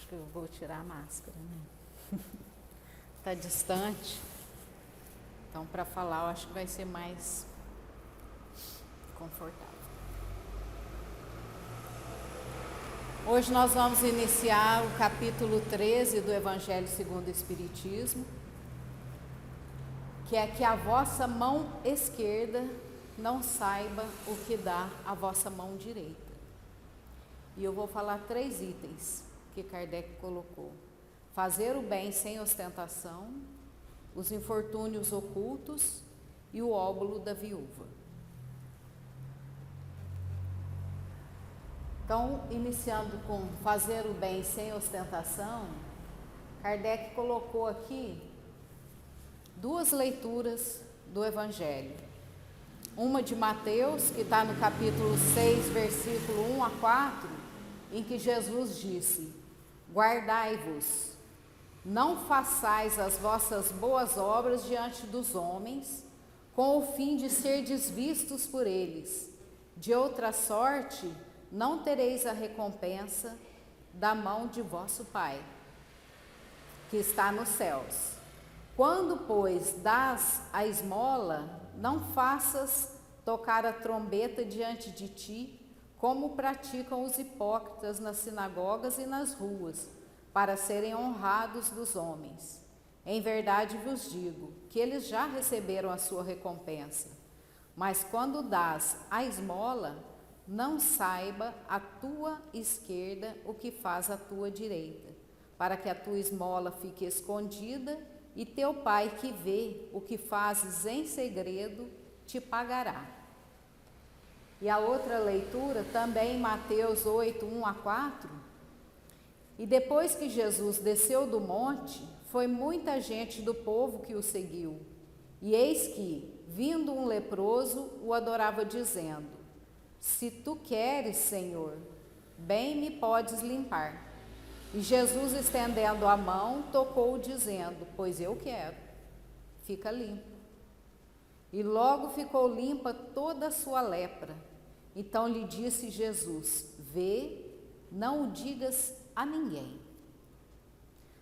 Acho que eu vou tirar a máscara, né? Tá distante. Então, para falar, eu acho que vai ser mais confortável. Hoje nós vamos iniciar o capítulo 13 do Evangelho segundo o Espiritismo, que é que a vossa mão esquerda não saiba o que dá a vossa mão direita. E eu vou falar 3 itens que Kardec colocou: fazer o bem sem ostentação, os infortúnios ocultos e o óbolo da viúva. Então, iniciando com fazer o bem sem ostentação, Kardec colocou aqui 2 leituras do Evangelho. Uma de Mateus, que está no capítulo 6, versículo 1 a 4, em que Jesus disse: guardai-vos, não façais as vossas boas obras diante dos homens, com o fim de serdes vistos por eles. De outra sorte, não tereis a recompensa da mão de vosso Pai, que está nos céus. Quando, pois, dás a esmola, não faças tocar a trombeta diante de ti, como praticam os hipócritas nas sinagogas e nas ruas, para serem honrados dos homens. Em verdade vos digo que eles já receberam a sua recompensa. Mas quando dás a esmola, não saiba a tua esquerda o que faz a tua direita, para que a tua esmola fique escondida, e teu Pai que vê o que fazes em segredo te pagará. E a outra leitura, também Mateus 8, 1 a 4. E depois que Jesus desceu do monte, foi muita gente do povo que o seguiu. E eis que, vindo um leproso, o adorava dizendo: se tu queres, Senhor, bem me podes limpar. E Jesus, estendendo a mão, tocou-o dizendo: pois eu quero, fica limpo. E logo ficou limpa toda a sua lepra. Então lhe disse Jesus: vê, não o digas a ninguém,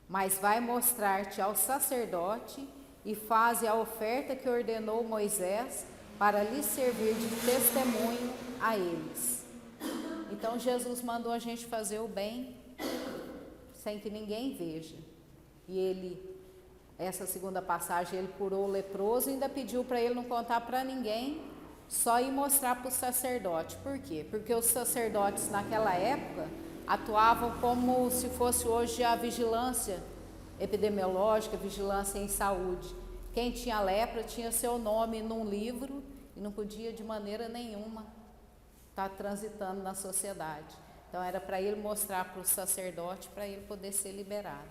mas vai mostrar-te ao sacerdote e faze a oferta que ordenou Moisés para lhe servir de testemunho a eles. Então Jesus mandou a gente fazer o bem sem que ninguém veja. E ele, essa segunda passagem, ele curou o leproso e ainda pediu para ele não contar para ninguém, só ir mostrar para o sacerdote. Por quê? Porque os sacerdotes naquela época atuavam como se fosse hoje a vigilância epidemiológica, vigilância em saúde. Quem tinha lepra tinha seu nome num livro e não podia de maneira nenhuma estar transitando na sociedade. Então era para ele mostrar para o sacerdote, para ele poder ser liberado.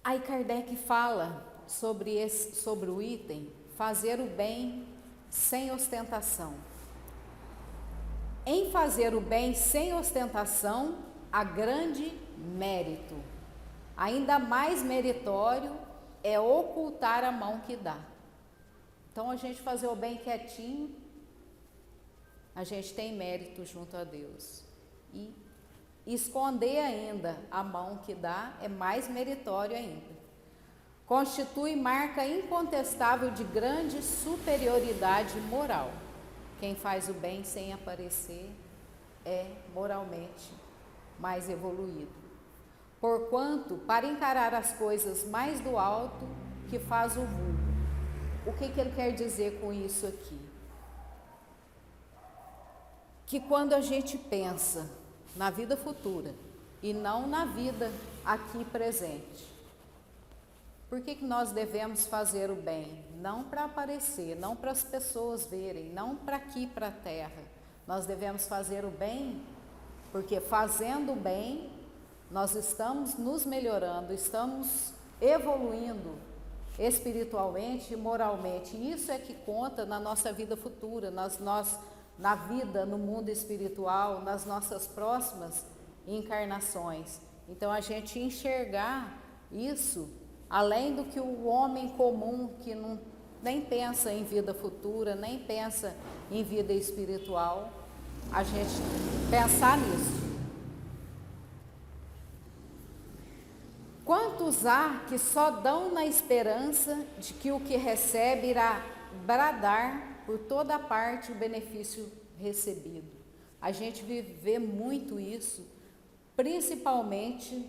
Aí Kardec fala sobre o item, fazer o bem sem ostentação. Em fazer o bem sem ostentação, há grande mérito. Ainda mais meritório é ocultar a mão que dá. Então a gente fazer o bem quietinho, a gente tem mérito junto a Deus. E esconder ainda a mão que dá é mais meritório ainda. Constitui marca incontestável de grande superioridade moral. Quem faz o bem sem aparecer é moralmente mais evoluído. Porquanto, para encarar as coisas mais do alto, que faz o vulgo. O que ele quer dizer com isso aqui? Que quando a gente pensa na vida futura e não na vida aqui presente, por que nós devemos fazer o bem? Não para aparecer, não para as pessoas verem, não para aqui, para a terra. Nós devemos fazer o bem porque fazendo o bem nós estamos nos melhorando, estamos evoluindo espiritualmente e moralmente. Isso é que conta na nossa vida futura, na vida no mundo espiritual, nas nossas próximas encarnações. Então a gente enxergar isso, além do que o homem comum que nem pensa em vida futura, nem pensa em vida espiritual, a gente pensar nisso. Quantos há que só dão na esperança de que o que recebe irá bradar por toda parte o benefício recebido? A gente vê muito isso, principalmente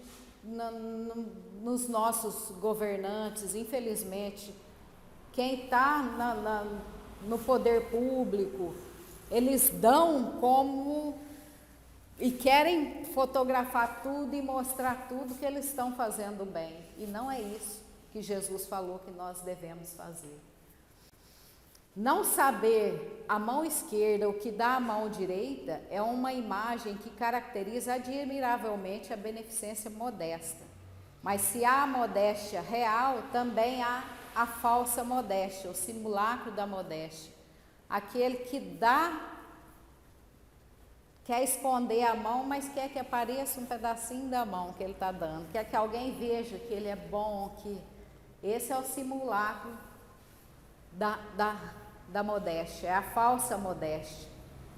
nos nossos governantes. Infelizmente, quem está no poder público, eles dão como e querem fotografar tudo e mostrar tudo que eles estão fazendo bem. E não é isso que Jesus falou que nós devemos fazer. Não saber a mão esquerda o que dá a mão direita é uma imagem que caracteriza admiravelmente a beneficência modesta. Mas se há a modéstia real, também há a falsa modéstia, o simulacro da modéstia. Aquele que dá, quer esconder a mão, mas quer que apareça um pedacinho da mão que ele está dando. Quer que alguém veja que ele é bom, que esse é o simulacro da modéstia, é a falsa modéstia.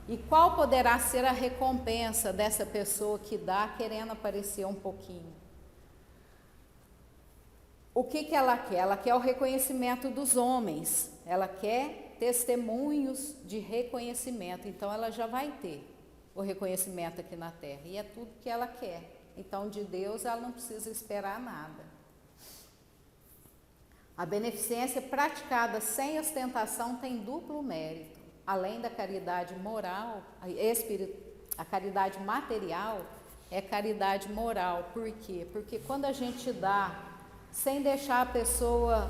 E qual poderá ser a recompensa dessa pessoa que dá querendo aparecer um pouquinho? O que ela quer? Ela quer o reconhecimento dos homens, ela quer testemunhos de reconhecimento, então ela já vai ter o reconhecimento aqui na terra, e é tudo que ela quer. Então, de Deus, ela não precisa esperar nada. A beneficência praticada sem ostentação tem duplo mérito. Além da caridade moral, a caridade material é caridade moral. Por quê? Porque quando a gente dá sem deixar a pessoa,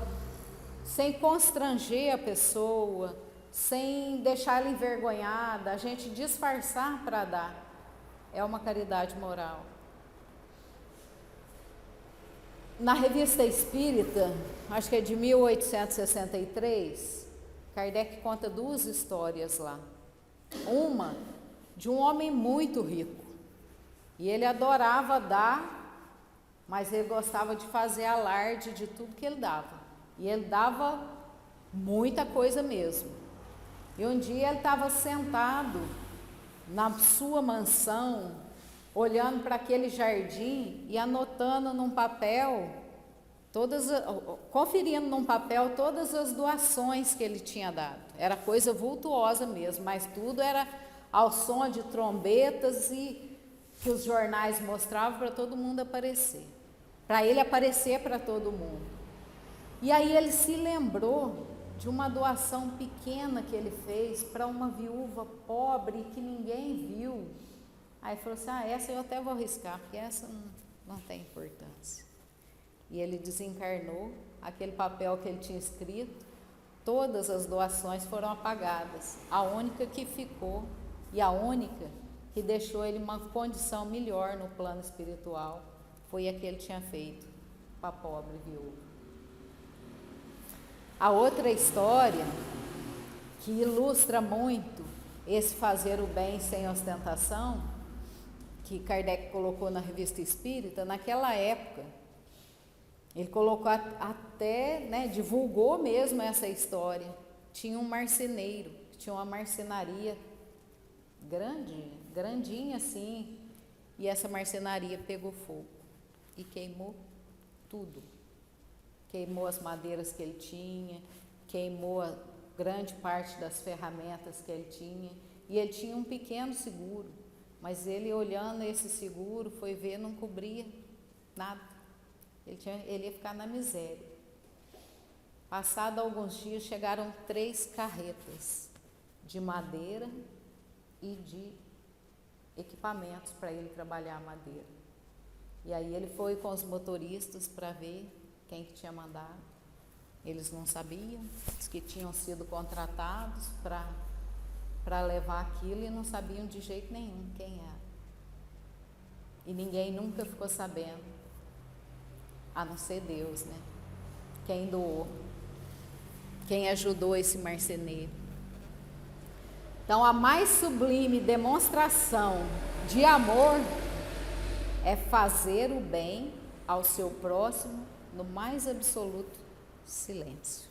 sem constranger a pessoa, sem deixar ela envergonhada, a gente disfarçar para dar, é uma caridade moral. Na Revista Espírita, acho que é de 1863, Kardec conta duas histórias lá. Uma de um homem muito rico, e ele adorava dar, mas ele gostava de fazer alarde de tudo que ele dava, e ele dava muita coisa mesmo. E um dia ele estava sentado na sua mansão, olhando para aquele jardim e anotando num papel, conferindo num papel todas as doações que ele tinha dado. Era coisa vultuosa mesmo, mas tudo era ao som de trombetas e que os jornais mostravam para todo mundo aparecer. Para ele aparecer para todo mundo. E aí ele se lembrou de uma doação pequena que ele fez para uma viúva pobre que ninguém viu. Aí falou assim, essa eu até vou arriscar, porque essa não tem importância. E ele desencarnou, aquele papel que ele tinha escrito, todas as doações foram apagadas. A única que ficou e a única que deixou ele uma condição melhor no plano espiritual foi a que ele tinha feito para a pobre viúva. A outra história que ilustra muito esse fazer o bem sem ostentação, que Kardec colocou na Revista Espírita, naquela época, ele colocou até, divulgou mesmo essa história. Tinha um marceneiro, tinha uma marcenaria grandinha assim, e essa marcenaria pegou fogo e queimou tudo. Queimou as madeiras que ele tinha, queimou a grande parte das ferramentas que ele tinha, e ele tinha um pequeno seguro, mas ele olhando esse seguro foi ver, não cobria nada, ele ia ficar na miséria. Passado alguns dias chegaram 3 carretas de madeira e de equipamentos para ele trabalhar a madeira. E aí ele foi com os motoristas para ver quem que tinha mandado. Eles não sabiam, diz que tinham sido contratados para levar aquilo e não sabiam de jeito nenhum quem era. E ninguém nunca ficou sabendo, a não ser Deus, quem doou, quem ajudou esse marceneiro. Então, a mais sublime demonstração de amor é fazer o bem ao seu próximo no mais absoluto silêncio.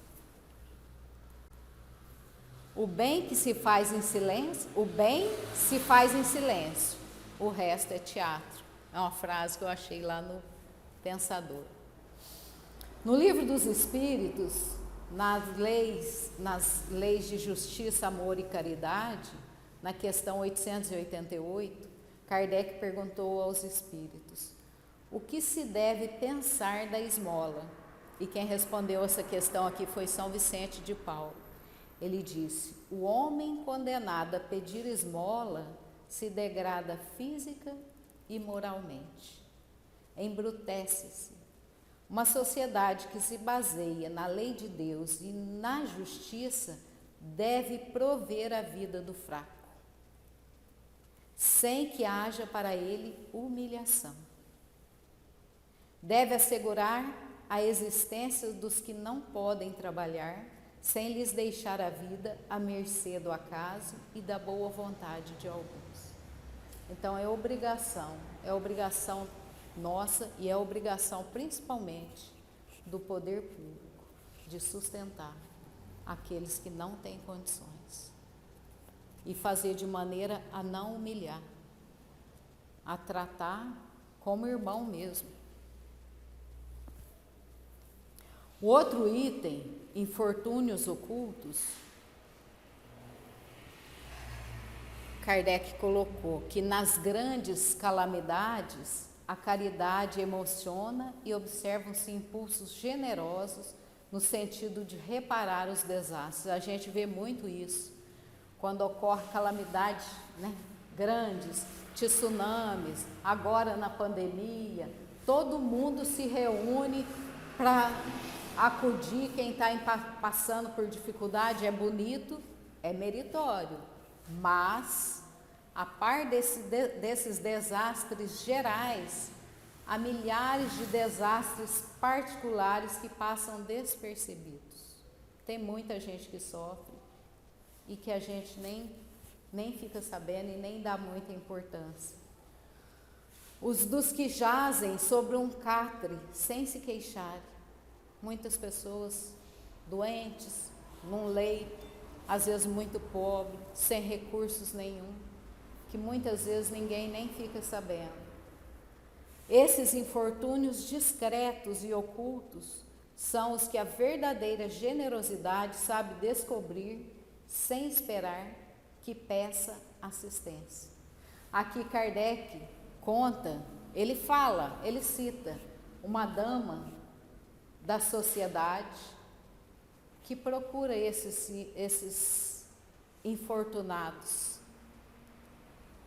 O bem que se faz em silêncio, o bem se faz em silêncio, o resto é teatro. É uma frase que eu achei lá no Pensador. No Livro dos Espíritos, nas leis de justiça, amor e caridade, na questão 888, Kardec perguntou aos espíritos: o que se deve pensar da esmola? E quem respondeu essa questão aqui foi São Vicente de Paulo. Ele disse: o homem condenado a pedir esmola se degrada física e moralmente, embrutece-se. Uma sociedade que se baseia na lei de Deus e na justiça deve prover a vida do fraco, sem que haja para ele humilhação. Deve assegurar a existência dos que não podem trabalhar, sem lhes deixar a vida à mercê do acaso e da boa vontade de alguns. Então é obrigação nossa e é obrigação principalmente do poder público de sustentar aqueles que não têm condições e fazer de maneira a não humilhar, a tratar como irmão mesmo. O outro item, infortúnios ocultos, Kardec colocou que nas grandes calamidades a caridade emociona e observam-se impulsos generosos no sentido de reparar os desastres. A gente vê muito isso quando ocorre calamidades, grandes, tsunamis, agora na pandemia, todo mundo se reúne para acudir quem está passando por dificuldade. É bonito, é meritório, mas a par desses desastres gerais, há milhares de desastres particulares que passam despercebidos. Tem muita gente que sofre e que a gente nem fica sabendo e nem dá muita importância. Os dos que jazem sobre um catre sem se queixarem. Muitas pessoas doentes, num leito, às vezes muito pobre, sem recursos nenhum, que muitas vezes ninguém nem fica sabendo. Esses infortúnios discretos e ocultos são os que a verdadeira generosidade sabe descobrir sem esperar que peça assistência. Aqui Kardec conta, ele cita uma dama da sociedade que procura esses infortunados.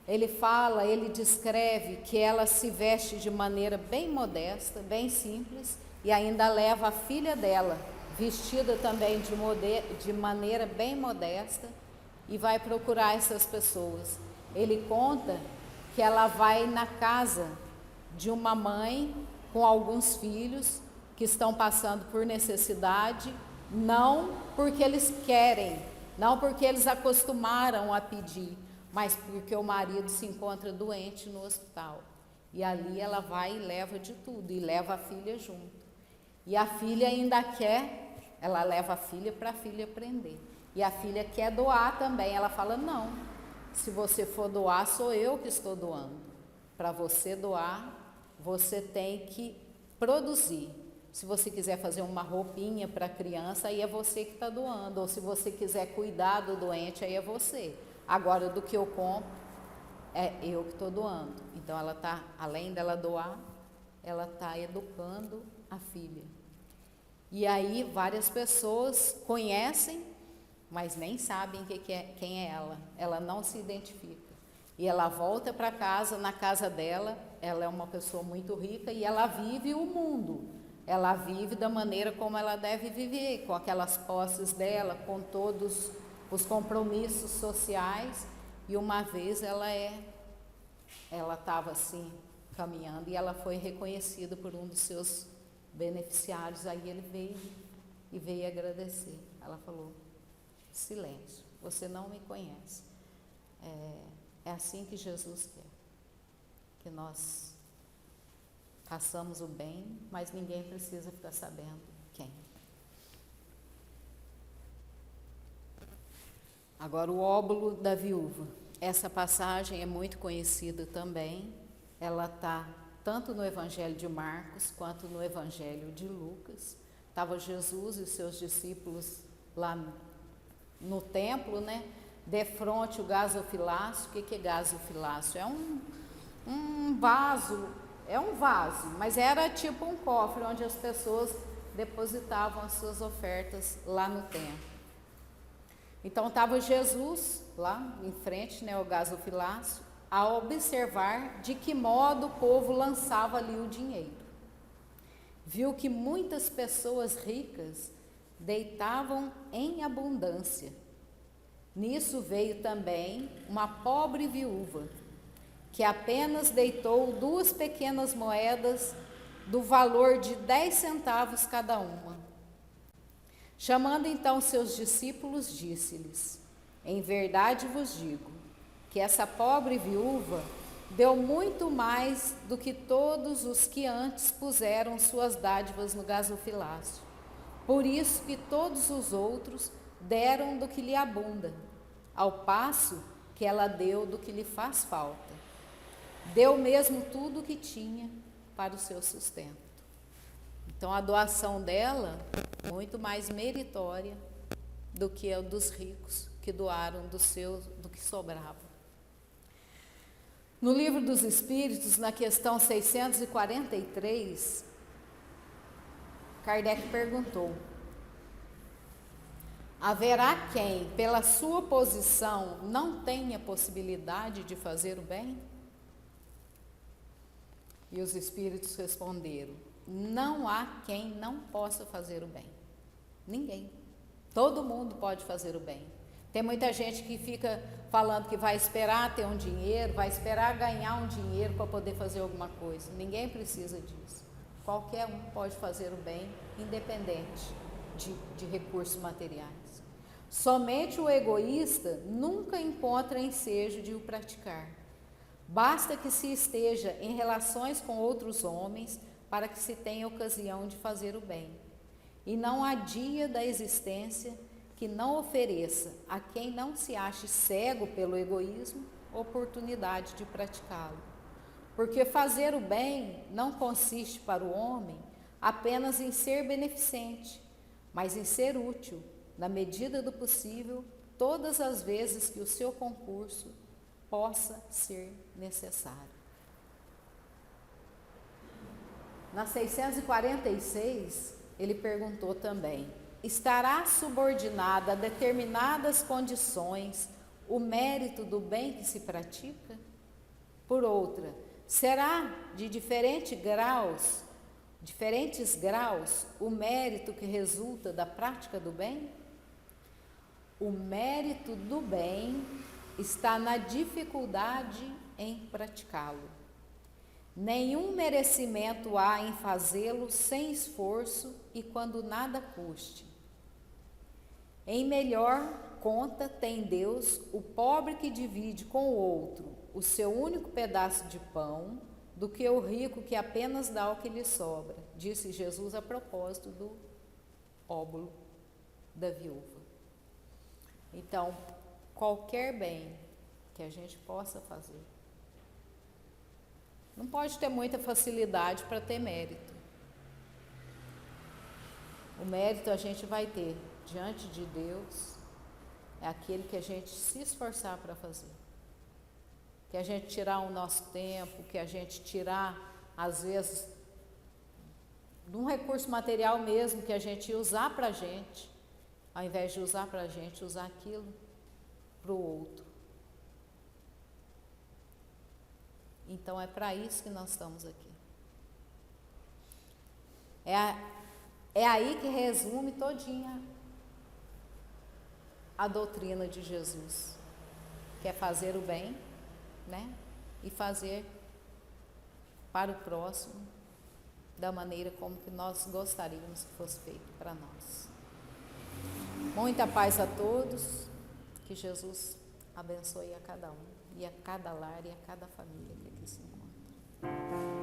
Ele descreve que ela se veste de maneira bem modesta, bem simples, e ainda leva a filha dela, vestida também de maneira bem modesta, e vai procurar essas pessoas. Ele conta que ela vai na casa de uma mãe com alguns filhos que estão passando por necessidade, não porque eles querem, não porque eles acostumaram a pedir, mas porque o marido se encontra doente no hospital. E ali ela vai e leva de tudo, e leva a filha junto. E a filha ainda ela leva a filha para a filha aprender. E a filha quer doar também. Ela fala: não, se você for doar, sou eu que estou doando. Para você doar, você tem que produzir. Se você quiser fazer uma roupinha para a criança, aí é você que está doando. Ou se você quiser cuidar do doente, aí é você. Agora, do que eu compro, é eu que estou doando. Então, ela está, além dela doar, ela está educando a filha. E aí, várias pessoas conhecem, mas nem sabem quem é ela. Ela não se identifica. E ela volta para casa, na casa dela, ela é uma pessoa muito rica e ela vive o mundo. Ela vive da maneira como ela deve viver, com aquelas posses dela, com todos os compromissos sociais. E uma vez ela estava assim, caminhando, e ela foi reconhecida por um dos seus beneficiários. Aí ele veio agradecer. Ela falou: silêncio, você não me conhece. É assim que Jesus quer, que nós façamos o bem, mas ninguém precisa ficar sabendo quem. Agora, o óbolo da viúva. Essa passagem é muito conhecida também. Ela está tanto no Evangelho de Marcos quanto no Evangelho de Lucas. Estava Jesus e os seus discípulos lá no templo, né? Defronte o gasofilácio. O que é gasofilácio? É um vaso, mas era tipo um cofre onde as pessoas depositavam as suas ofertas lá no templo. Então estava Jesus lá em frente, né, ao gasofilácio, a observar de que modo o povo lançava ali o dinheiro. Viu que muitas pessoas ricas deitavam em abundância. Nisso veio também uma pobre viúva, que apenas deitou 2 pequenas moedas do valor de 10 centavos cada uma. Chamando então seus discípulos, disse-lhes: em verdade vos digo, que essa pobre viúva deu muito mais do que todos os que antes puseram suas dádivas no gasofilácio. Por isso que todos os outros deram do que lhe abunda, ao passo que ela deu do que lhe faz falta. Deu mesmo tudo o que tinha para o seu sustento. Então a doação dela, muito mais meritória do que a dos ricos que doaram do que sobrava. No Livro dos Espíritos, na questão 643, Kardec perguntou: haverá quem, pela sua posição, não tenha possibilidade de fazer o bem? E os Espíritos responderam: não há quem não possa fazer o bem. Ninguém. Todo mundo pode fazer o bem. Tem muita gente que fica falando que vai esperar ter um dinheiro, vai esperar ganhar um dinheiro para poder fazer alguma coisa. Ninguém precisa disso. Qualquer um pode fazer o bem, independente de recursos materiais. Somente o egoísta nunca encontra ensejo de o praticar. Basta que se esteja em relações com outros homens para que se tenha ocasião de fazer o bem. E não há dia da existência que não ofereça a quem não se ache cego pelo egoísmo oportunidade de praticá-lo. Porque fazer o bem não consiste para o homem apenas em ser beneficente, mas em ser útil, na medida do possível, todas as vezes que o seu concurso possa ser necessário. Na 646, ele perguntou também: estará subordinado a determinadas condições o mérito do bem que se pratica? Por outra, será de diferentes graus o mérito que resulta da prática do bem? O mérito do bem está na dificuldade em praticá-lo. Nenhum merecimento há em fazê-lo sem esforço e quando nada custe. Em melhor conta tem Deus o pobre que divide com o outro o seu único pedaço de pão, do que o rico que apenas dá o que lhe sobra, disse Jesus a propósito do óbolo da viúva. Então, qualquer bem que a gente possa fazer, não pode ter muita facilidade para ter mérito. O mérito a gente vai ter diante de Deus, é aquele que a gente se esforçar para fazer. Que a gente tirar o nosso tempo, que a gente tirar, às vezes, de um recurso material mesmo, que a gente ia usar para a gente, ao invés de usar para a gente, usar aquilo para o outro. Então é para isso que nós estamos aqui. É aí que resume todinha a doutrina de Jesus, que é fazer o bem, né? E fazer para o próximo da maneira como que nós gostaríamos que fosse feito para nós. Muita paz a todos, que Jesus abençoe a cada um, e a cada lar e a cada família que aqui se encontra.